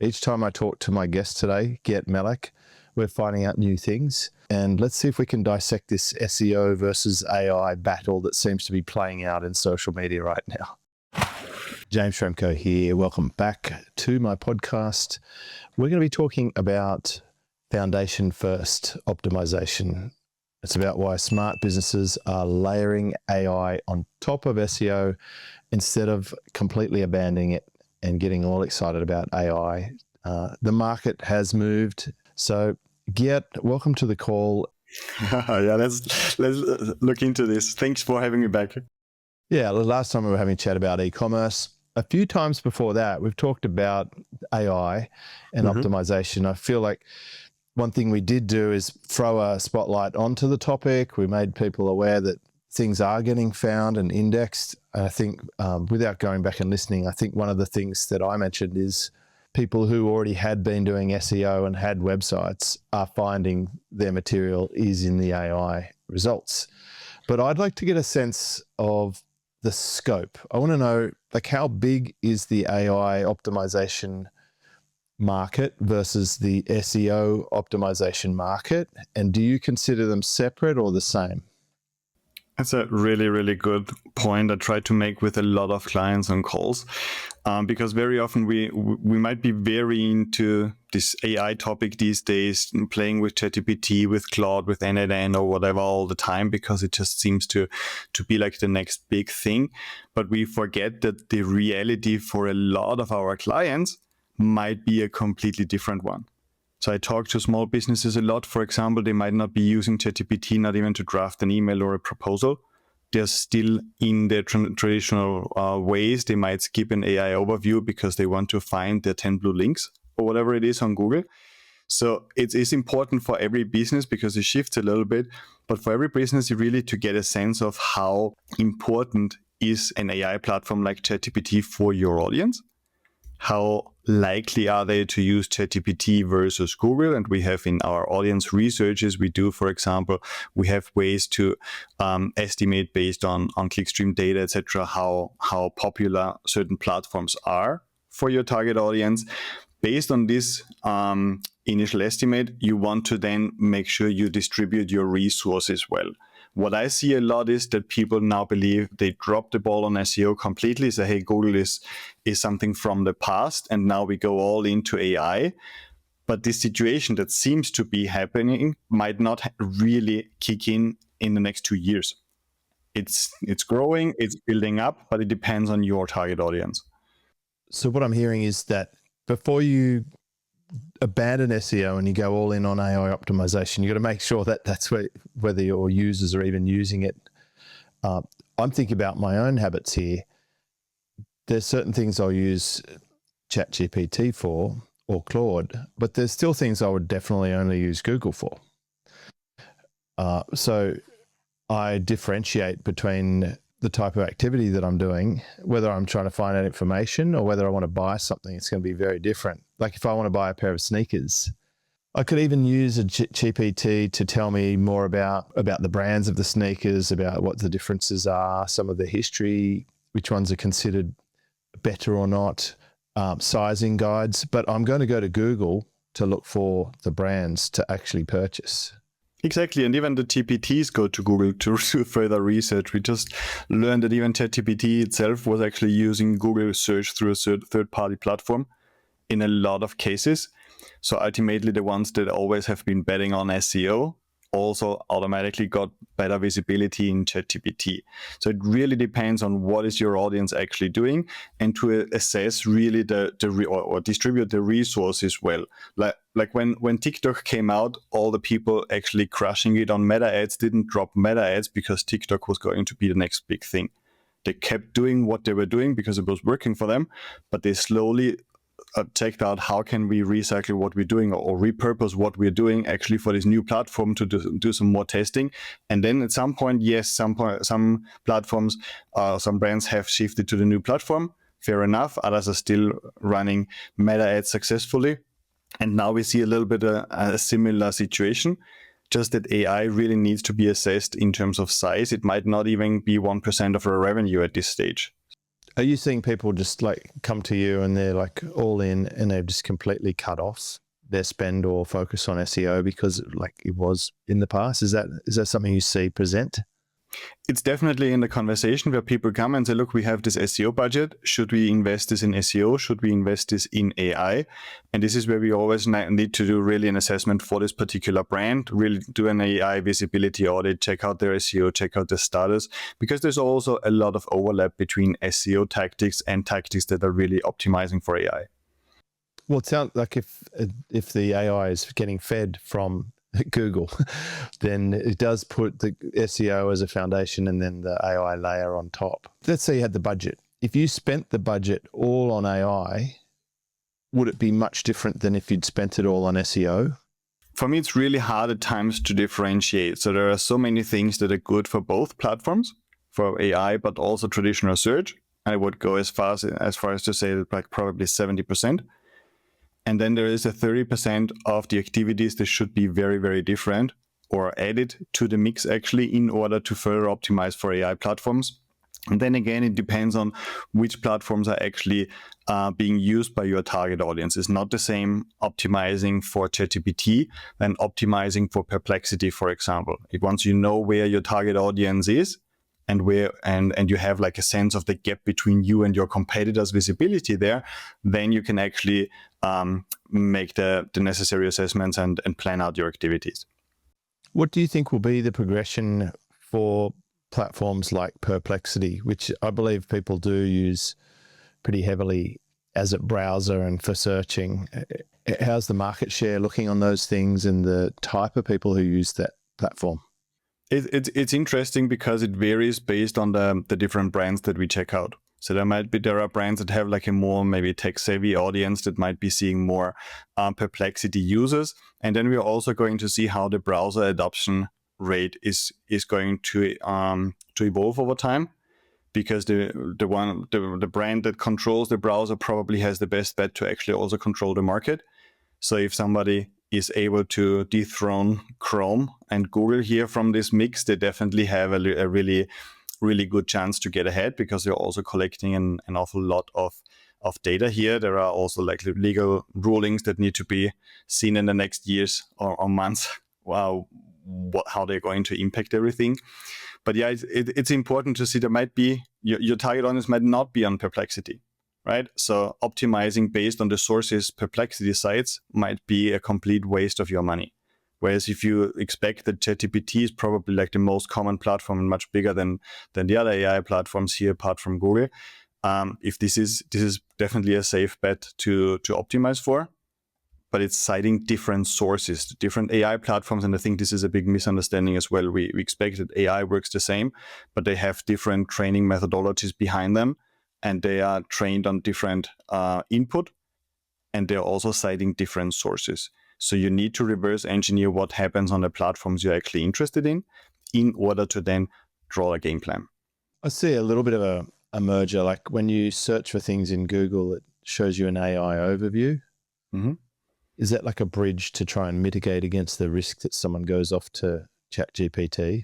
Each time I talk to my guest today, Gert Mellak, we're finding out new things. And let's see if we can dissect this SEO versus AI battle that seems to be playing out in social media right now. James Schramko here. Welcome back to my podcast. We're going to be talking about foundation first optimization. It's about why smart businesses are layering AI on top of SEO instead of completely abandoning it and getting all excited about AI. The market has moved. So, Gert, welcome to the call. Yeah, let's look into this. Thanks for having me back. Yeah, the last time we were having a chat about e-commerce. A few times before that, we've talked about AI and optimization. I feel like one thing we did do is throw a spotlight onto the topic. We made people aware that things are getting found and indexed. And I think without going back and listening, I think one of the things that I mentioned is people who already had been doing SEO and had websites are finding their material is in the AI results. But I'd like to get a sense of the scope. I want to know, like, how big is the AI optimization market versus the SEO optimization market? And do you consider them separate or the same? That's a really, really good point I try to make with a lot of clients on calls, because very often we might be very into this AI topic these days, playing with ChatGPT, with Claude, with NLN or whatever all the time, because it just seems to be like the next big thing. But we forget that the reality for a lot of our clients might be a completely different one. So I talk to small businesses a lot. For example, they might not be using ChatGPT, not even to draft an email or a proposal. They're still in their traditional ways. They might skip an AI overview because they want to find their 10 blue links or whatever it is on Google. So it is important for every business because it shifts a little bit. But for every business, you really to get a sense of how important is an AI platform like ChatGPT for your audience. How likely are they to use ChatGPT versus Google? And we have in our audience researches we do, for example, we have ways to estimate based on clickstream data, etc., how popular certain platforms are for your target audience. Based on this initial estimate, you want to then make sure you distribute your resources well. What I see a lot is that people now believe they drop the ball on SEO completely, say, hey, Google is something from the past, and now we go all into AI. But this situation that seems to be happening might not really kick in the next 2 years. It's growing, it's building up, but it depends on your target audience. So what I'm hearing is that before you abandon SEO and you go all in on AI optimization, you got to make sure that that's whether your users are even using it. I'm thinking about my own habits here. There's certain things I'll use ChatGPT for or Claude, but there's still things I would definitely only use Google for. So I differentiate between the type of activity that I'm doing, whether I'm trying to find out information or whether I want to buy something. It's going to be very different. Like if I want to buy a pair of sneakers, I could even use a GPT to tell me more about the brands of the sneakers, about what the differences are, some of the history, which ones are considered better or not, sizing guides. But I'm going to go to Google to look for the brands to actually purchase. Exactly, and even the GPTs go to Google to do further research. We just learned that even ChatGPT itself was actually using Google search through a third-party platform in a lot of cases. So ultimately, the ones that always have been betting on SEO also automatically got better visibility in ChatGPT. So it really depends on what is your audience actually doing, and to assess really or distribute the resources well. Like when TikTok came out, all the people actually crushing it on meta ads didn't drop meta ads because TikTok was going to be the next big thing. They kept doing what they were doing because it was working for them, but they slowly checked out how can we recycle what we're doing or repurpose what we're doing actually for this new platform to do some more testing. And then at some point, yes, some platforms, some brands have shifted to the new platform. Fair enough. Others are still running meta ads successfully. And now we see a little bit a similar situation, just that AI really needs to be assessed in terms of size. It might not even be 1% of our revenue at this stage. Are you seeing people just like come to you and they're like all in and they've just completely cut off their spend or focus on SEO because like it was in the past? Is that something you see present? It's definitely in the conversation where people come and say, look, we have this SEO budget. Should we invest this in SEO? Should we invest this in AI? And this is where we always need to do really an assessment for this particular brand, really do an AI visibility audit, check out their SEO, check out the status, because there's also a lot of overlap between SEO tactics and tactics that are really optimizing for AI. Well, it sounds like if the AI is getting fed from Google, then it does put the SEO as a foundation and then the AI layer on top. Let's say you had the budget. If you spent the budget all on AI, would it be much different than if you'd spent it all on SEO? For me, it's really hard at times to differentiate. So there are so many things that are good for both platforms, for AI, but also traditional search. I would go as far as to say that like probably 70%. And then there is a 30% of the activities that should be very, very different or added to the mix actually in order to further optimize for AI platforms. And then again, it depends on which platforms are actually being used by your target audience. It's not the same optimizing for ChatGPT than optimizing for Perplexity, for example. Once you know where your target audience is, and you have like a sense of the gap between you and your competitors' visibility there, then you can actually make the necessary assessments and plan out your activities. What do you think will be the progression for platforms like Perplexity, which I believe people do use pretty heavily as a browser and for searching? How's the market share looking on those things and the type of people who use that platform? It's interesting because it varies based on the different brands that we check out. So there are brands that have like a more maybe tech savvy audience that might be seeing more Perplexity users, and then we're also going to see how the browser adoption rate is going to evolve over time, because the brand that controls the browser probably has the best bet to actually also control the market. So if somebody is able to dethrone Chrome and Google here from this mix, they definitely have a really, really good chance to get ahead, because they're also collecting an awful lot of data here. There are also like legal rulings that need to be seen in the next years or months. Wow, how they're going to impact everything. But yeah, it's important to see there might be, your target audience might not be on Perplexity. Right? So optimizing based on the sources Perplexity sites might be a complete waste of your money. Whereas if you expect that ChatGPT is probably like the most common platform and much bigger than the other AI platforms here apart from Google, if this is definitely a safe bet to optimize for. But it's citing different sources, different AI platforms, and I think this is a big misunderstanding as well. We expect that AI works the same, but they have different training methodologies behind them, and they are trained on different input, and they're also citing different sources. So you need to reverse engineer what happens on the platforms you're actually interested in order to then draw a game plan. I see a little bit of a merger. Like when you search for things in Google, it shows you an AI overview. Mm-hmm. Is that like a bridge to try and mitigate against the risk that someone goes off to ChatGPT?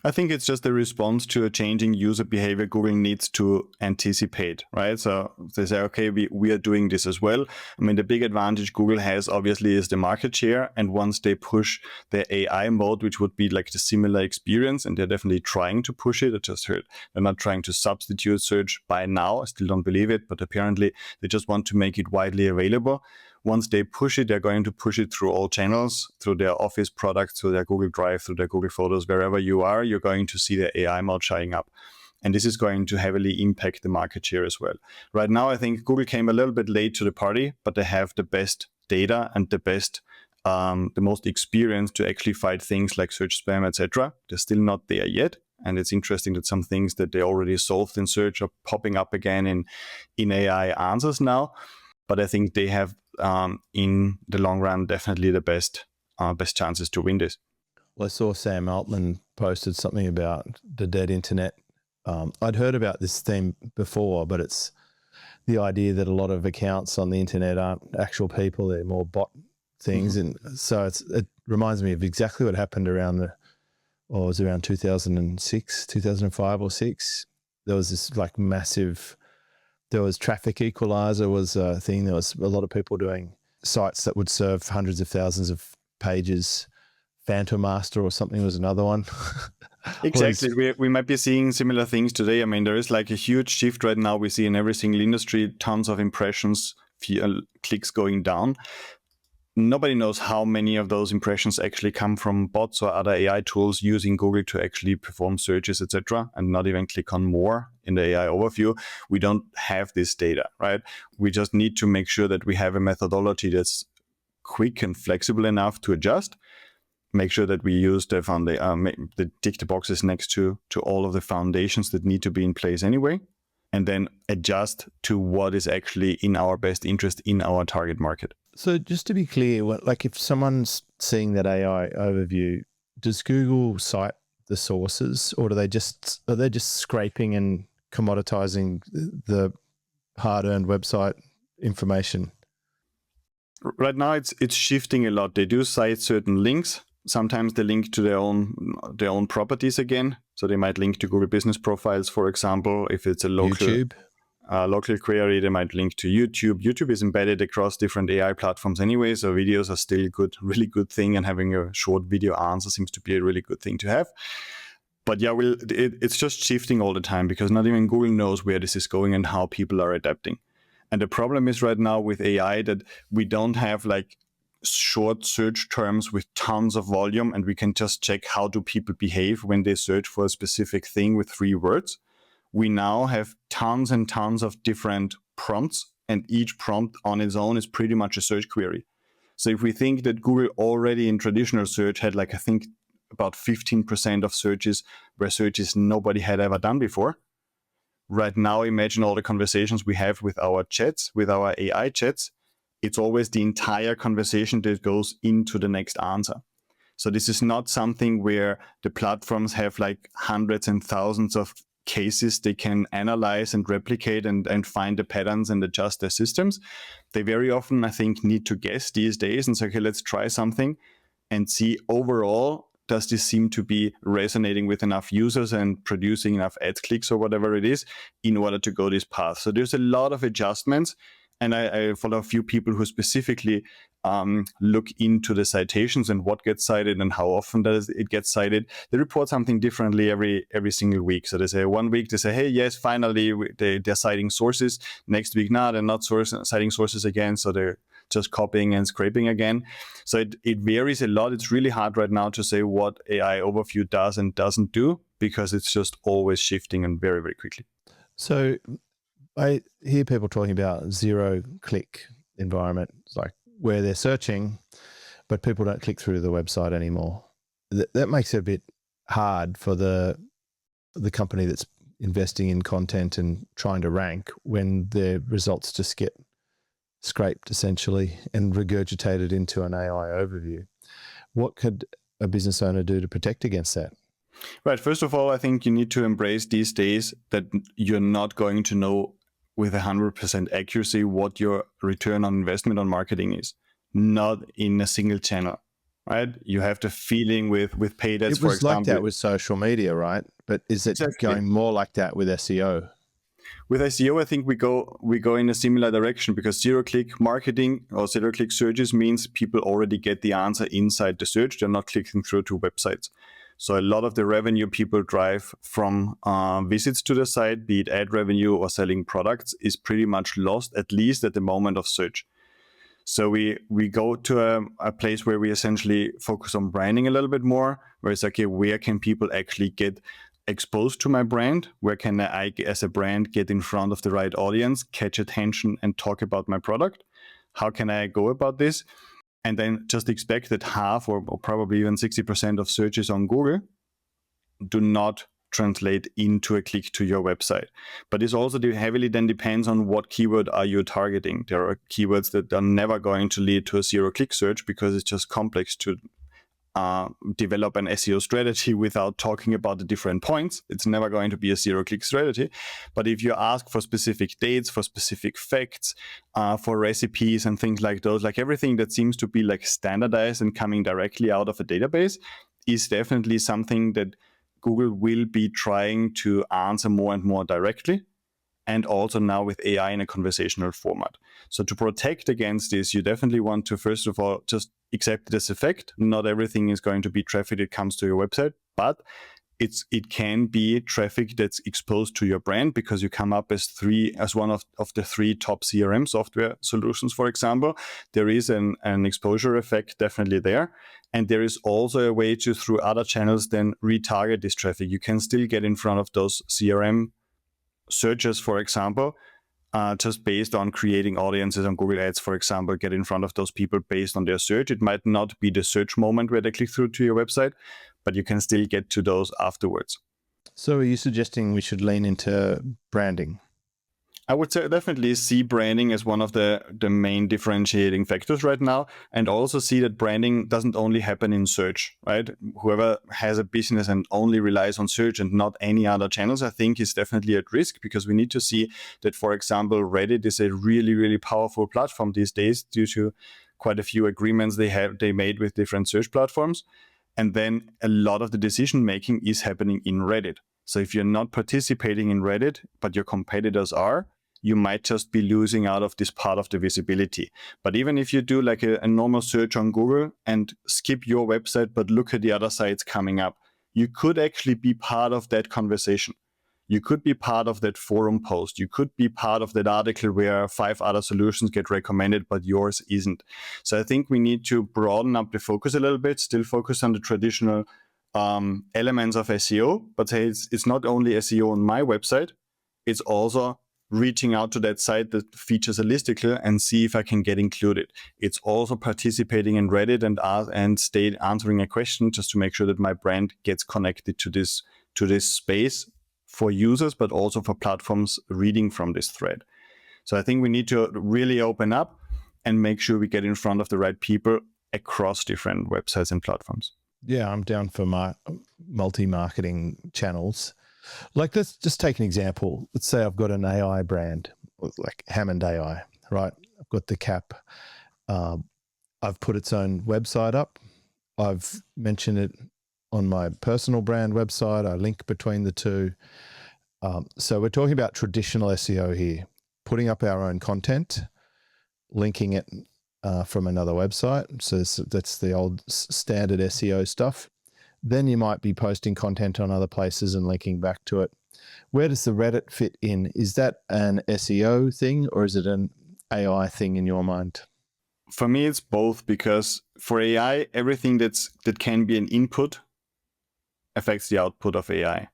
I think it's just a response to a changing user behavior Google needs to anticipate, right? So they say, okay, we are doing this as well. I mean, the big advantage Google has obviously is the market share. And once they push the AI mode, which would be like the similar experience, and they're definitely trying to push it. I just heard they're not trying to substitute search by now. I still don't believe it, but apparently they just want to make it widely available. Once they push it, they're going to push it through all channels, through their Office products, through their Google Drive, through their Google Photos. Wherever you are, you're going to see the AI mode showing up. And this is going to heavily impact the market share as well. Right now, I think Google came a little bit late to the party, but they have the best data and the most experience to actually fight things like search spam, etc. They're still not there yet. And it's interesting that some things that they already solved in search are popping up again in AI answers now. But I think they have, in the long run, definitely the best chances to win this. Well, I saw Sam Altman posted something about the dead internet. I'd heard about this theme before, but it's the idea that a lot of accounts on the internet aren't actual people; they're more bot things. Mm-hmm. And so it reminds me of exactly what happened around it was around 2006, 2005 or 6. There was this like massive There was traffic equalizer was a thing. There was a lot of people doing sites that would serve hundreds of thousands of pages. Phantom Master or something was another one. Exactly. We might be seeing similar things today. I mean, there is like a huge shift right now. We see in every single industry, tons of impressions, clicks going down. Nobody knows how many of those impressions actually come from bots or other AI tools using Google to actually perform searches, etc., and not even click on more in the AI overview. We don't have this data, right? We just need to make sure that we have a methodology that's quick and flexible enough to adjust. Make sure that we use the tick the boxes next to all of the foundations that need to be in place anyway, and then adjust to what is actually in our best interest in our target market. So just to be clear, like if someone's seeing that AI overview, does Google cite the sources, or are they just scraping and commoditizing the hard-earned website information? Right now, it's shifting a lot. They do cite certain links. Sometimes they link to their own properties again. So they might link to Google Business Profiles, for example. If it's a local query, they might link to YouTube. YouTube is embedded across different AI platforms anyway, so videos are still really good thing, and having a short video answer seems to be a really good thing to have. But yeah, it's just shifting all the time, because not even Google knows where this is going and how people are adapting. And the problem is right now with AI that we don't have like short search terms with tons of volume, and we can just check how do people behave when they search for a specific thing with 3 words. We now have tons and tons of different prompts, and each prompt on its own is pretty much a search query. So if we think that Google already in traditional search had like, I think about 15% of searches were searches nobody had ever done before. Right now, imagine all the conversations we have with our chats, with our AI chats. It's always the entire conversation that goes into the next answer. So this is not something where the platforms have like hundreds and thousands of cases they can analyze and replicate and find the patterns and adjust their systems. They very often, I think, need to guess these days and say, okay, let's try something and see overall, does this seem to be resonating with enough users and producing enough ad clicks or whatever it is in order to go this path. So there's a lot of adjustments. And I follow a few people who specifically look into the citations and what gets cited and how often does it get cited. They report something differently every single week. So they say 1 week, they say, hey, yes, finally, they're citing sources. Next week, no, they're not citing sources again. So they're just copying and scraping again. So it varies a lot. It's really hard right now to say what AI overview does and doesn't do, because it's just always shifting and very, very quickly. So I hear people talking about 0-click environment, like where they're searching, but people don't click through to the website anymore. That makes it a bit hard for the company that's investing in content and trying to rank when their results just get scraped essentially and regurgitated into an AI overview. What could a business owner do to protect against that? Right. First of all, I think you need to embrace these days that you're not going to know with 100% accuracy what your return on investment on marketing is, not in a single channel, right? You have the feeling with paid ads, for example. It was like that with social media, right? But is it going more like that with SEO? With SEO, I think we go in a similar direction, because 0-click marketing or 0-click searches means people already get the answer inside the search. They're not clicking through to websites. So a lot of the revenue people drive from visits to the site, be it ad revenue or selling products, is pretty much lost, at least at the moment of search. So we go to a place where we essentially focus on branding a little bit more, where it's okay, where can people actually get exposed to my brand? Where can I, as a brand, get in front of the right audience, catch attention, and talk about my product? How can I go about this? And then just expect that half or probably even 60% of searches on Google do not translate into a click to your website. But this also heavily then depends on what keyword are you targeting. There are keywords that are never going to lead to a 0-click search, because it's just complex to develop an SEO strategy without talking about the different points. It's never going to be a 0-click strategy. But if you ask for specific dates, for specific facts, for recipes and things like those, like everything that seems to be like standardized and coming directly out of a database, is definitely something that Google will be trying to answer more and more directly. and also now with AI in a conversational format. So to protect against this, you definitely want to, first of all, just accept this effect. Not everything is going to be traffic that comes to your website, but it can be traffic that's exposed to your brand because you come up as one of the 3 top CRM software solutions, for example. There is an exposure effect definitely there. And there is also a way to, through other channels, then retarget this traffic. You can still get in front of those CRM searches, for example, just based on creating audiences on Google Ads, for example, get in front of those people based on their search. It might not be the search moment where they click through to your website, but you can still get to those afterwards. So are you suggesting we should lean into branding? I would say definitely see branding as one of the main differentiating factors right now, and also see that branding doesn't only happen in search, right? Whoever has a business and only relies on search and not any other channels, I think is definitely at risk, because we need to see that, for example, Reddit is a really, really powerful platform these days due to quite a few agreements they made with different search platforms. And then a lot of the decision making is happening in Reddit. So if you're not participating in Reddit, but your competitors are, you might just be losing out of this part of the visibility. But even if you do like a normal search on Google and skip your website, but look at the other sites coming up, you could actually be part of that conversation. You could be part of that forum post. You could be part of that article where 5 other solutions get recommended, but yours isn't. So I think we need to broaden up the focus a little bit, still focus on the traditional elements of SEO, but say it's not only SEO on my website, it's also reaching out to that site that features a listicle and see if I can get included. It's also participating in Reddit and stay answering a question just to make sure that my brand gets connected to this space for users, but also for platforms reading from this thread. So I think we need to really open up and make sure we get in front of the right people across different websites and platforms. Yeah, I'm down for multi-marketing channels. Like, let's just take an example. Let's say I've got an AI brand, like Hammond AI, right? I've got the cap. I've put its own website up. I've mentioned it on my personal brand website. I link between the two. So we're talking about traditional SEO here, putting up our own content, linking it from another website. So that's the old standard SEO stuff. Then you might be posting content on other places and linking back to it. Where does the Reddit fit in? Is that an SEO thing or is it an AI thing in your mind? For me, it's both, because for AI, everything that can be an input affects the output of AI.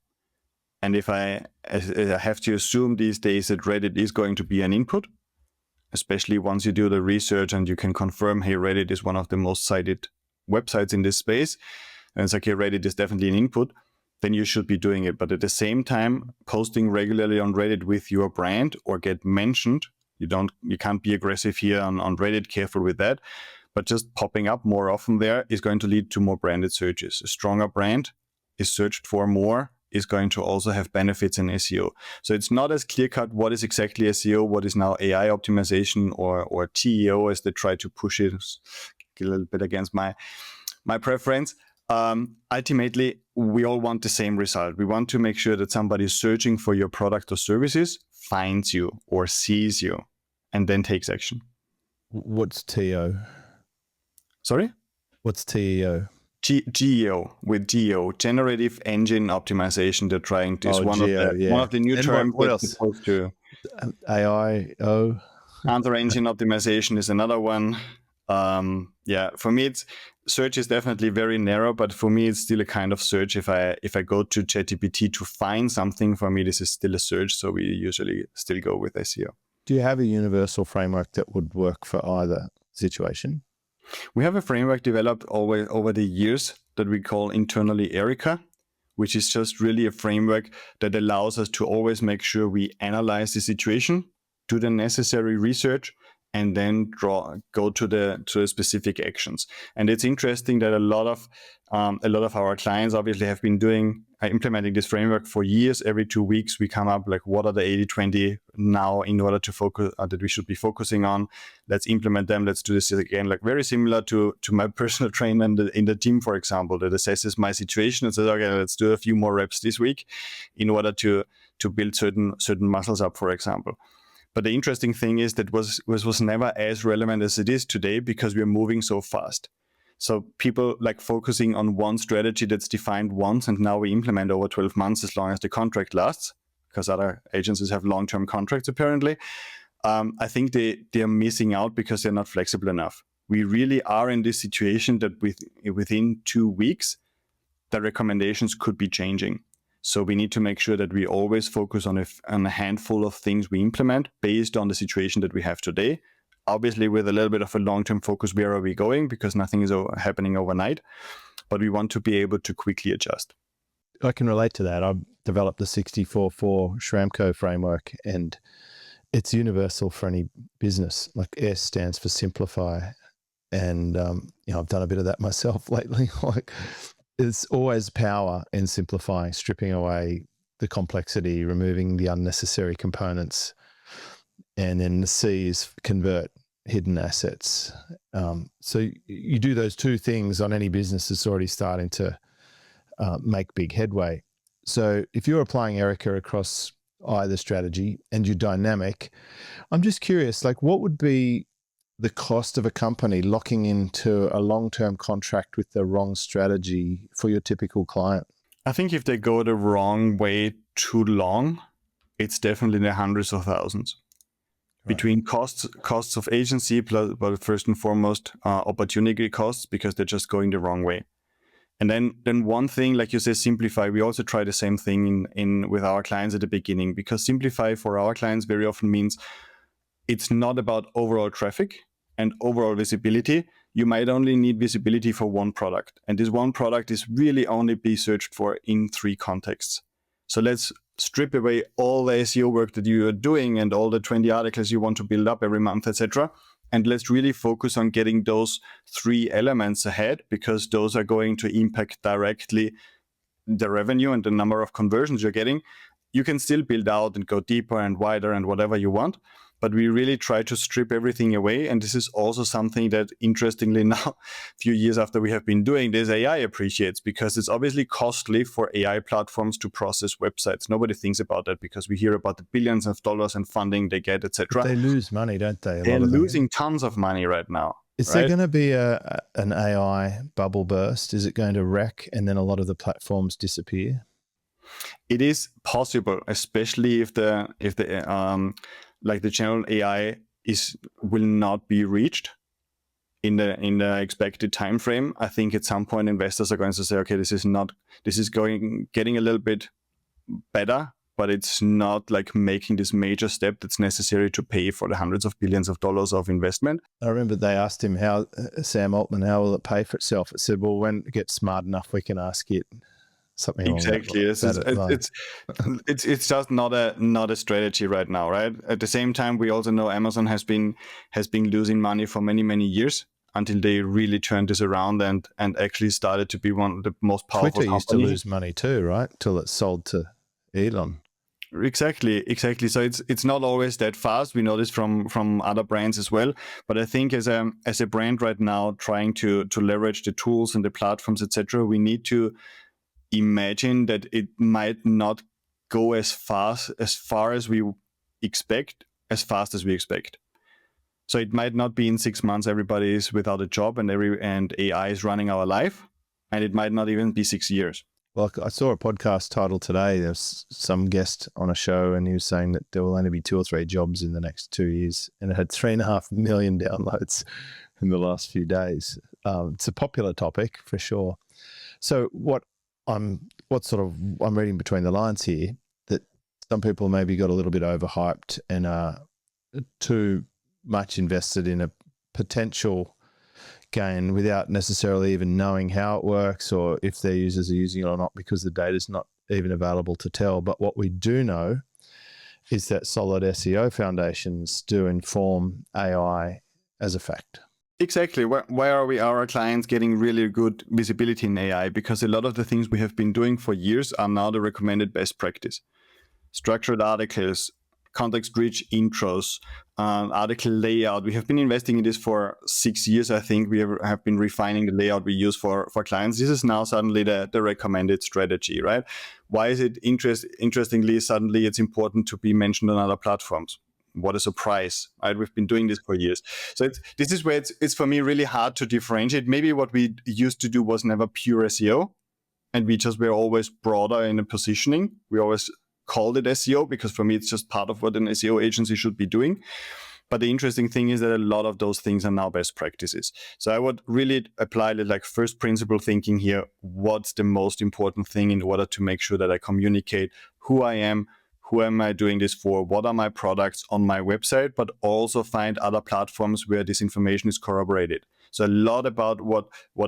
And if I have to assume these days that Reddit is going to be an input, especially once you do the research and you can confirm, hey, Reddit is one of the most cited websites in this space, and it's like, hey, Reddit is definitely an input, then you should be doing it. But at the same time, posting regularly on Reddit with your brand or get mentioned, you can't be aggressive here on Reddit, careful with that. But just popping up more often there is going to lead to more branded searches. A stronger brand is searched for more, is going to also have benefits in SEO. So it's not as clear cut what is exactly SEO, what is now AI optimization or TEO, as they try to push it a little bit against my preference. Ultimately, we all want the same result. We want to make sure that somebody searching for your product or services finds you or sees you and then takes action. What's TEO? Sorry? What's TEO? GEO, with GEO, Generative Engine Optimization. They're trying to, one of the new terms. What else? Supposed to AIO. Answer engine optimization is another one. For me, search is definitely very narrow, but for me, it's still a kind of search. If I go to ChatGPT to find something, for me, this is still a search. So we usually still go with SEO. Do you have a universal framework that would work for either situation? We have a framework developed over the years that we call internally Erica, which is just really a framework that allows us to always make sure we analyze the situation, do the necessary research, and then go to the specific actions. And it's interesting that a lot of our clients obviously have been implementing this framework for years. Every 2 weeks we come up like, what are the 80-20 now in order to focus that we should be focusing on? Let's implement them. Let's do this again. Like very similar to my personal trainer in the team, for example, that assesses my situation and says, okay, let's do a few more reps this week in order to to build certain muscles up, for example. But the interesting thing is that was never as relevant as it is today because we are moving so fast. So people like focusing on one strategy that's defined once, and now we implement over 12 months as long as the contract lasts, because other agencies have long-term contracts apparently. I think they are missing out because they're not flexible enough. We really are in this situation that within 2 weeks, the recommendations could be changing. So we need to make sure that we always focus on a handful of things we implement based on the situation that we have today. Obviously, with a little bit of a long-term focus, where are we going? Because nothing is happening overnight. But we want to be able to quickly adjust. I can relate to that. I've developed the 64-4 Schramko framework, and it's universal for any business. Like S stands for simplify. And, I've done a bit of that myself lately. Like, there's always power in simplifying, stripping away the complexity, removing the unnecessary components. And then the C is convert hidden assets. So you do those two things on any business that's already starting to make big headway. So if you're applying Erica across either strategy and you're dynamic, I'm just curious, like what would be the cost of a company locking into a long-term contract with the wrong strategy for your typical client? I think if they go the wrong way too long, it's definitely in the hundreds of thousands. Right. Between costs of agency, plus, but first and foremost, opportunity costs, because they're just going the wrong way. And then one thing, like you say, simplify. We also try the same thing in with our clients at the beginning, because simplify for our clients very often means it's not about overall traffic and overall visibility. You might only need visibility for one product. And this one product is really only be searched for in 3 contexts. So let's strip away all the SEO work that you are doing and all the 20 articles you want to build up every month, etc. And let's really focus on getting those 3 elements ahead, because those are going to impact directly the revenue and the number of conversions you're getting. You can still build out and go deeper and wider and whatever you want, but we really try to strip everything away. And this is also something that, interestingly, now, a few years after we have been doing this, AI appreciates, because it's obviously costly for AI platforms to process websites. Nobody thinks about that because we hear about the billions of dollars in funding they get, etc. They lose money, don't they? They're losing tons of money right now. Is there going to be an AI bubble burst? Is it going to wreck and then a lot of the platforms disappear? It is possible, especially if the general AI will not be reached in the expected time frame. I think at some point investors are going to say, okay, this is getting a little bit better, but it's not like making this major step that's necessary to pay for the hundreds of billions of dollars of investment. I remember they asked him, Sam Altman, how will it pay for itself? It said, well, when it gets smart enough, we can ask it. Something exactly. It's just not a strategy right now, right? At the same time, we also know Amazon has been losing money for many years until they really turned this around and actually started to be one of the most powerful Twitter companies. Used to lose money too, right? Till it sold to Elon. Exactly. So it's not always that fast. We know this from other brands as well. But I think as a brand right now, trying to leverage the tools and the platforms, etc., we need to imagine that it might not go as far as we expect. So it might not be in 6 months everybody is without a job and AI is running our life, and it might not even be 6 years. Well, I saw a podcast title today. There's some guest on a show, and he was saying that there will only be 2 or 3 jobs in the next 2 years, and it had 3.5 million downloads in the last few days. It's a popular topic for sure. So I'm reading between the lines here that some people maybe got a little bit overhyped and are too much invested in a potential gain without necessarily even knowing how it works or if their users are using it or not, because the data is not even available to tell. But what we do know is that solid SEO foundations do inform AI as a fact. Exactly. Why are our clients getting really good visibility in AI? Because a lot of the things we have been doing for years are now the recommended best practice. Structured articles, context-rich intros, article layout. We have been investing in this for 6 years, I think. We have been refining the layout we use for clients. This is now suddenly the recommended strategy, right? Why is it interestingly, suddenly it's important to be mentioned on other platforms? What a surprise, right? We've been doing this for years. So this is where it's for me really hard to differentiate. Maybe what we used to do was never pure SEO, and we just were always broader in the positioning. We always called it SEO because for me, it's just part of what an SEO agency should be doing. But the interesting thing is that a lot of those things are now best practices. So I would really apply the like first principle thinking here. What's the most important thing in order to make sure that I communicate who I am, who am I doing this for, what are my products on my website, but also find other platforms where this information is corroborated. So a lot about what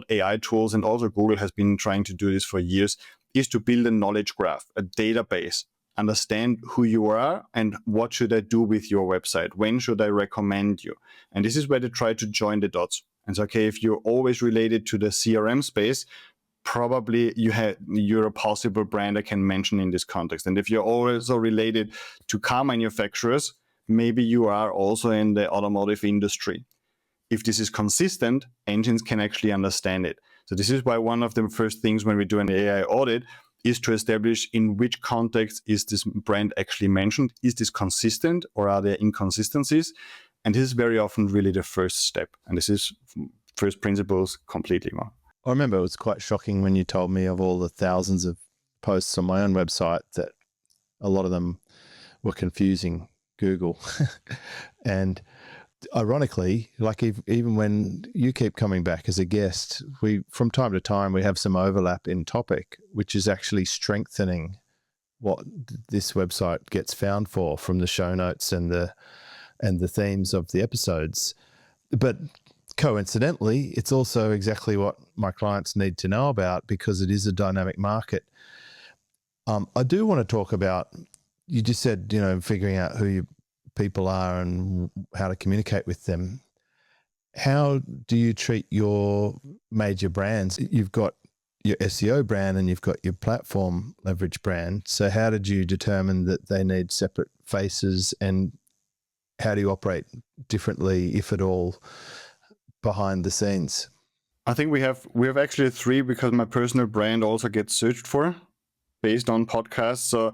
AI tools and also Google has been trying to do this for years is to build a knowledge graph, a database, understand who you are and what should I do with your website? When should I recommend you? And this is where they try to join the dots. And so, okay, if you're always related to the CRM space, probably you're a possible brand I can mention in this context. And if you're also related to car manufacturers, maybe you are also in the automotive industry. If this is consistent, engines can actually understand it. So this is why one of the first things when we do an AI audit is to establish in which context is this brand actually mentioned. Is this consistent or are there inconsistencies? And this is very often really the first step. And this is first principles completely wrong. I remember it was quite shocking when you told me of all the thousands of posts on my own website that a lot of them were confusing Google. And ironically, like even when you keep coming back as a guest, from time to time we have some overlap in topic, which is actually strengthening what this website gets found for from the show notes and the themes of the episodes. But coincidentally, it's also exactly what my clients need to know about because it is a dynamic market. I do want to talk about, you just said, figuring out who your people are and how to communicate with them. How do you treat your major brands? You've got your SEO brand and you've got your platform leverage brand. So how did you determine that they need separate faces, and how do you operate differently, if at all, behind the scenes? I think we have actually 3 because my personal brand also gets searched for based on podcasts. So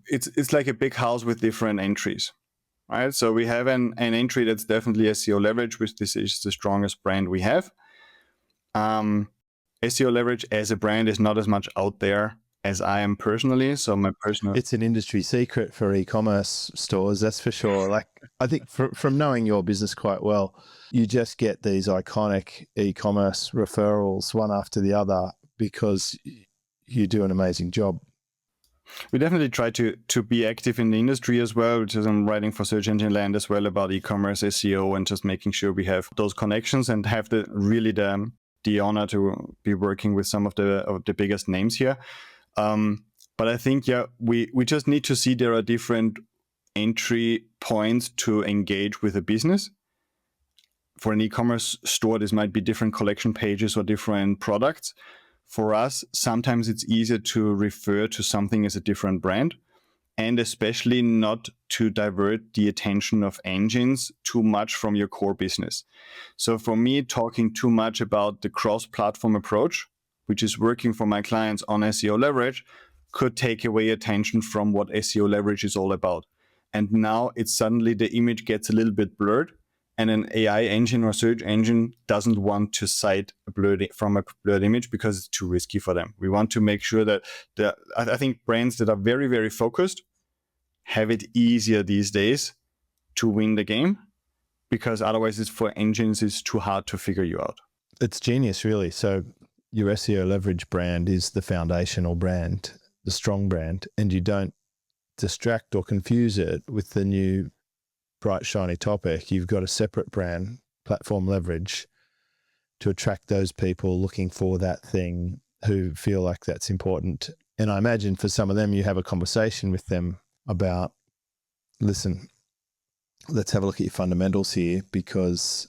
it's like a big house with different entries, right? So we have an entry that's definitely SEOLeverage, which this is the strongest brand we have. SEOLeverage as a brand is not as much out there as I am personally. So my personal... It's an industry secret for e-commerce stores, that's for sure. Like, I think from knowing your business quite well, you just get these iconic e-commerce referrals one after the other because you do an amazing job. We definitely try to be active in the industry as well, which is I'm writing for Search Engine Land as well about e-commerce, SEO, and just making sure we have those connections and have the honor to be working with some of the biggest names here. But I think, we just need to see there are different entry points to engage with a business. For an e-commerce store, this might be different collection pages or different products. For us, sometimes it's easier to refer to something as a different brand, and especially not to divert the attention of engines too much from your core business. So for me, talking too much about the cross-platform approach, which is working for my clients on SEOLeverage, could take away attention from what SEOLeverage is all about. And now it's suddenly the image gets a little bit blurred, and an AI engine or search engine doesn't want to cite a blurred image because it's too risky for them. We want to make sure that I think brands that are very, very focused have it easier these days to win the game, because otherwise it's for engines, it's too hard to figure you out. It's genius, really. So your SEOLeverage brand is the foundational brand, the strong brand, and you don't distract or confuse it with the new bright, shiny topic. You've got a separate brand, platform leverage, to attract those people looking for that thing who feel like that's important. And I imagine for some of them, you have a conversation with them about, listen, let's have a look at your fundamentals here, because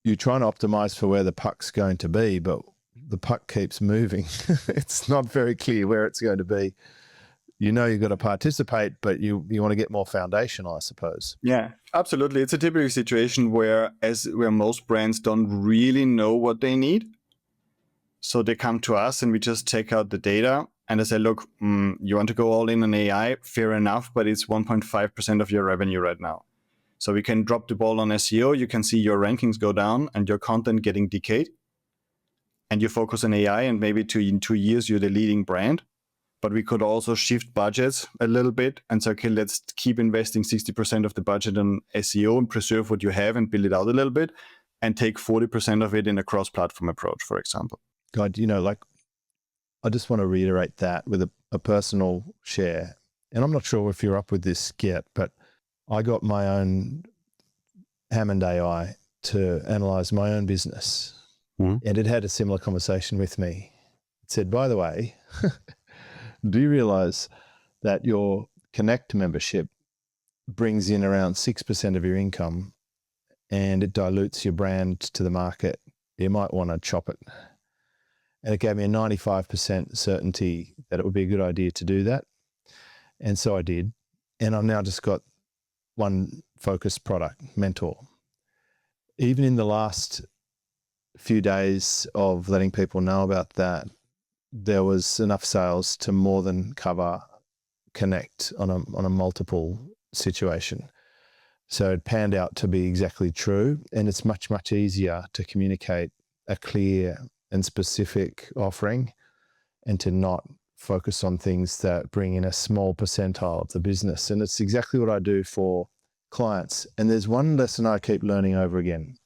you're trying to optimize for where the puck's going to be, but the puck keeps moving. It's not very clear where it's going to be. you know you've got to participate, but you want to get more foundational, I suppose. Yeah, absolutely. It's a typical situation where most brands don't really know what they need. So they come to us and we just take out the data and I say, look, you want to go all in on AI? Fair enough, but it's 1.5% of your revenue right now. So we can drop the ball on SEO. You can see your rankings go down and your content getting decayed. And you focus on AI and maybe in 2 years, you're the leading brand. But we could also shift budgets a little bit and say, okay, let's keep investing 60% of the budget on SEO and preserve what you have and build it out a little bit and take 40% of it in a cross-platform approach, for example. God, I just want to reiterate that with a personal share. And I'm not sure if you're up with this yet, but I got my own Hammond AI to analyze my own business. And it had a similar conversation with me. It said, by the way, do you realize that your Connect membership brings in around 6% of your income and it dilutes your brand to the market? You might want to chop it. And it gave me a 95% certainty that it would be a good idea to do that. And so I did. And I've now just got one focused product, Mentor. Even in the last few days of letting people know about that, there was enough sales to more than cover Connect on a multiple situation. So it panned out to be exactly true. And it's much, much easier to communicate a clear and specific offering and to not focus on things that bring in a small percentile of the business. And it's exactly what I do for clients. And there's one lesson I keep learning over again.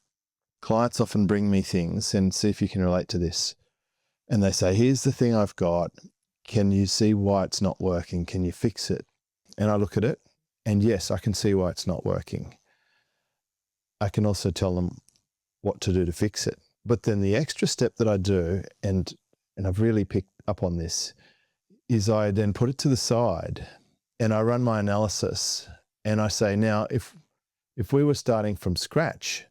Clients often bring me things, and see if you can relate to this. And they say, here's the thing I've got. Can you see why it's not working? Can you fix it? And I look at it and yes, I can see why it's not working. I can also tell them what to do to fix it. But then the extra step that I do, and I've really picked up on this, is I then put it to the side and I run my analysis and I say, now, if we were starting from scratch,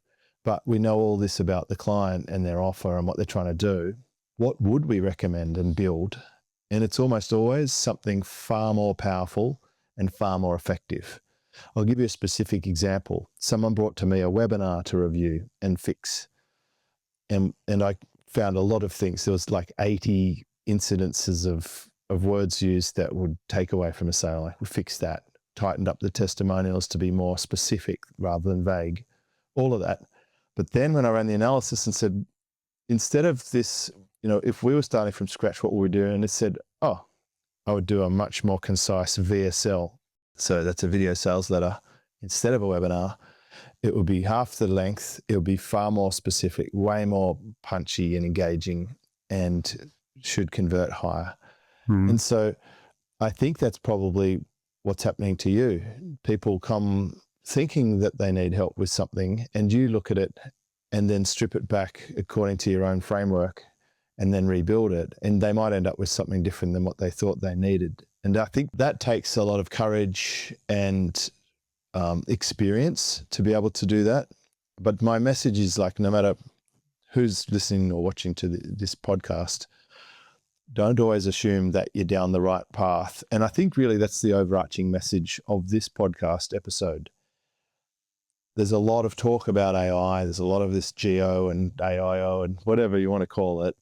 but we know all this about the client and their offer and what they're trying to do, what would we recommend and build? And it's almost always something far more powerful and far more effective. I'll give you a specific example. Someone brought to me a webinar to review and fix. And I found a lot of things. There was like 80 incidences of words used that would take away from a sale. I would fix that, tightened up the testimonials to be more specific rather than vague, all of that. But then when I ran the analysis and said, instead of this, if we were starting from scratch, what would we do? And it said, I would do a much more concise VSL. So that's a video sales letter. Instead of a webinar, it would be half the length. It would be far more specific, way more punchy and engaging, and should convert higher. And so I think that's probably what's happening to you. People come thinking that they need help with something, and you look at it and then strip it back according to your own framework and then rebuild it. And they might end up with something different than what they thought they needed. And I think that takes a lot of courage and experience to be able to do that. But my message is, like, no matter who's listening or watching to this podcast, don't always assume that you're down the right path. And I think really that's the overarching message of this podcast episode. There's a lot of talk about AI. There's a lot of this GO and AIO and whatever you want to call it.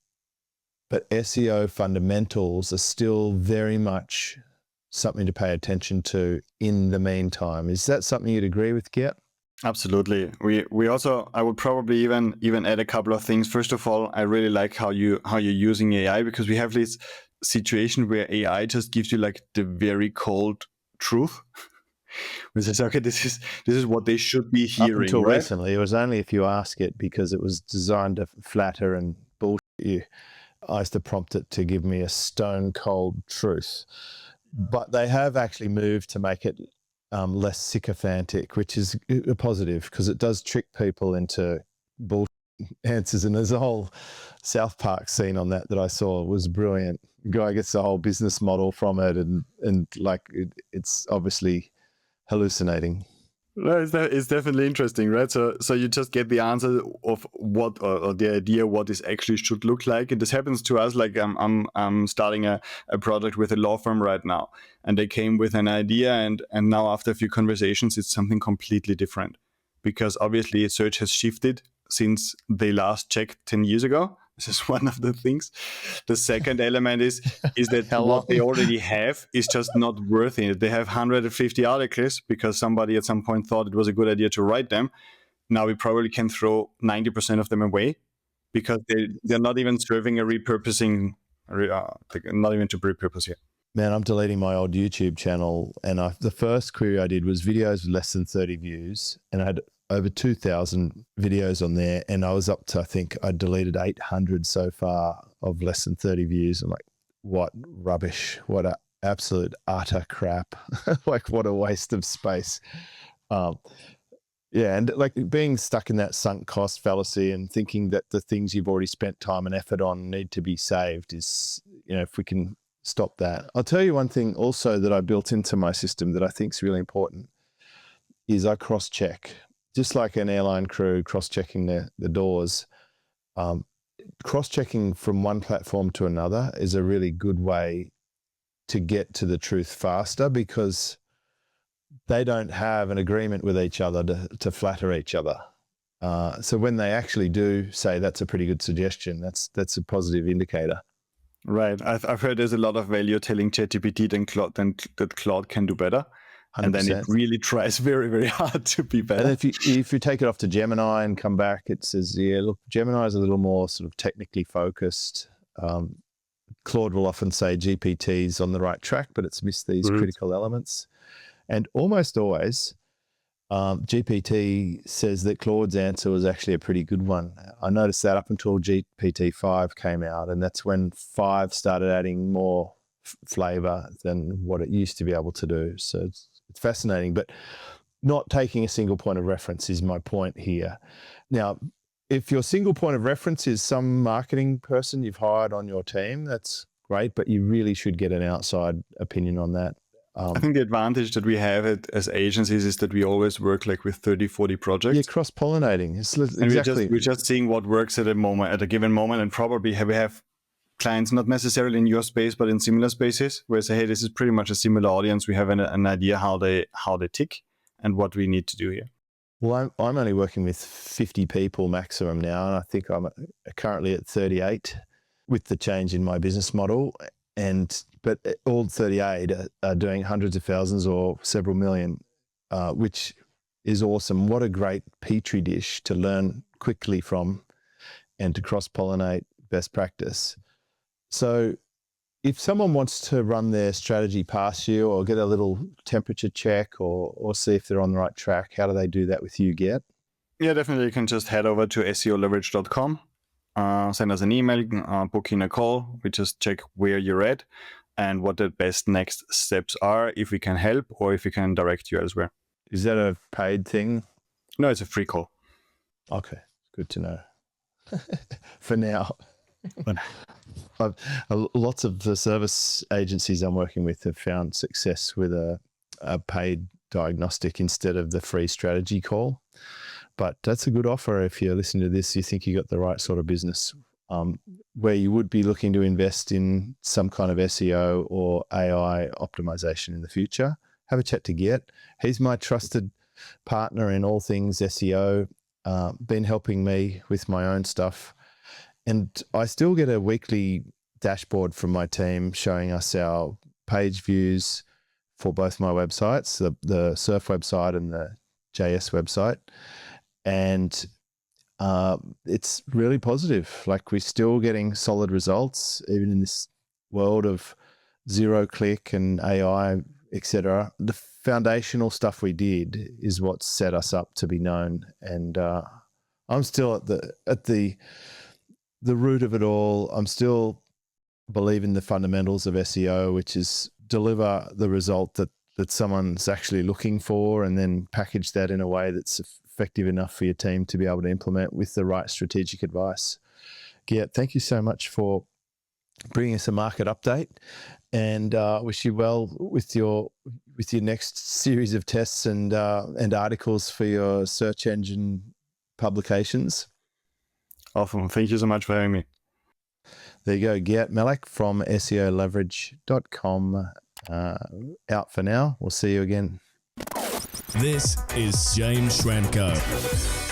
But SEO fundamentals are still very much something to pay attention to in the meantime. Is that something you'd agree with, Gert? Absolutely. We also, I would probably even add a couple of things. First of all, I really like how you're using AI, because we have this situation where AI just gives you like the very cold truth. Which is, okay, this is what they should be hearing. Up until right? recently, it was only if you ask it, because it was designed to flatter and bullshit you. I used to prompt it to give me a stone cold truth. But they have actually moved to make it less sycophantic, which is a positive, because it does trick people into bullshit answers. And there's a whole South Park scene on that I saw. It was brilliant. The guy gets the whole business model from it, and like it's obviously hallucinating. No, it's definitely interesting, right? So you just get the answer of what or the idea what this actually should look like. And this happens to us. Like I'm starting a project with a law firm right now, and they came with an idea, and now after a few conversations, it's something completely different, because obviously search has shifted since they last checked 10 years ago. This is one of the things. The second element is that How what long? they already have is just not worth it. They have 150 articles because somebody at some point thought it was a good idea to write them. Now we probably can throw 90% of them away because they're not even serving a repurposing, not even to repurpose here. Man, I'm deleting my old YouTube channel, and the first query I did was videos with less than 30 views, and I had over 2,000 videos on there, and I was up to, I think I deleted 800 so far of less than 30 views. I'm like, what rubbish, what a absolute utter crap. Like, what a waste of space. Yeah, and like being stuck in that sunk cost fallacy and thinking that the things you've already spent time and effort on need to be saved is, if we can stop that. I'll tell you one thing also that I built into my system that I think is really important is I cross-check. Just like an airline crew cross-checking the doors, cross-checking from one platform to another is a really good way to get to the truth faster, because they don't have an agreement with each other to flatter each other. So when they actually do say that's a pretty good suggestion, that's a positive indicator. Right. I've heard there's a lot of value telling ChatGPT that Claude can do better. 100%. And then it really tries very, very hard to be better. And if you take it off to Gemini and come back, it says, yeah, look, Gemini is a little more sort of technically focused. Claude will often say GPT's on the right track, but it's missed these critical elements. And almost always, GPT says that Claude's answer was actually a pretty good one. I noticed that up until GPT-5 came out, and that's when 5 started adding more flavor than what it used to be able to do. So it's fascinating, but not taking a single point of reference is my point here. Now, if your single point of reference is some marketing person you've hired on your team, that's great, but you really should get an outside opinion on that. I think the advantage that we have as agencies is that we always work like with 30, 40 projects. Yeah, cross-pollinating. Exactly. We're just seeing what works at a given moment, and probably we have clients not necessarily in your space, but in similar spaces where say, hey, this is pretty much a similar audience. We have an idea how they tick and what we need to do here. Well, I'm only working with 50 people maximum now, and I think I'm currently at 38 with the change in my business model. But all 38 are doing hundreds of thousands or several million, which is awesome. What a great petri dish to learn quickly from and to cross-pollinate best practice. So if someone wants to run their strategy past you or get a little temperature check or see if they're on the right track, how do they do that with you, Gert? Yeah, definitely. You can just head over to SEOLeverage.com, send us an email, book in a call. We just check where you're at and what the best next steps are, if we can help or if we can direct you elsewhere. Is that a paid thing? No, it's a free call. Okay, good to know. For now. Lots of the service agencies I'm working with have found success with a paid diagnostic instead of the free strategy call. But that's a good offer if you're listening to this, you think you got the right sort of business where you would be looking to invest in some kind of SEO or AI optimization in the future. Have a chat to Gert. He's my trusted partner in all things SEO, been helping me with my own stuff. And I still get a weekly dashboard from my team showing us our page views for both my websites, the Surf website and the JS website. And it's really positive. Like, we're still getting solid results, even in this world of zero click and AI, etc. The foundational stuff we did is what set us up to be known. And I'm still at the root of it all. I'm still believing the fundamentals of SEO, which is deliver the result that someone's actually looking for, and then package that in a way that's effective enough for your team to be able to implement with the right strategic advice. Gert, thank you so much for bringing us a market update. and wish you well with your next series of tests and articles for your search engine publications. Awesome. Thank you so much for having me. There you go. Gert Mellak from SEOLeverage.com. Out for now. We'll see you again. This is James Schramko.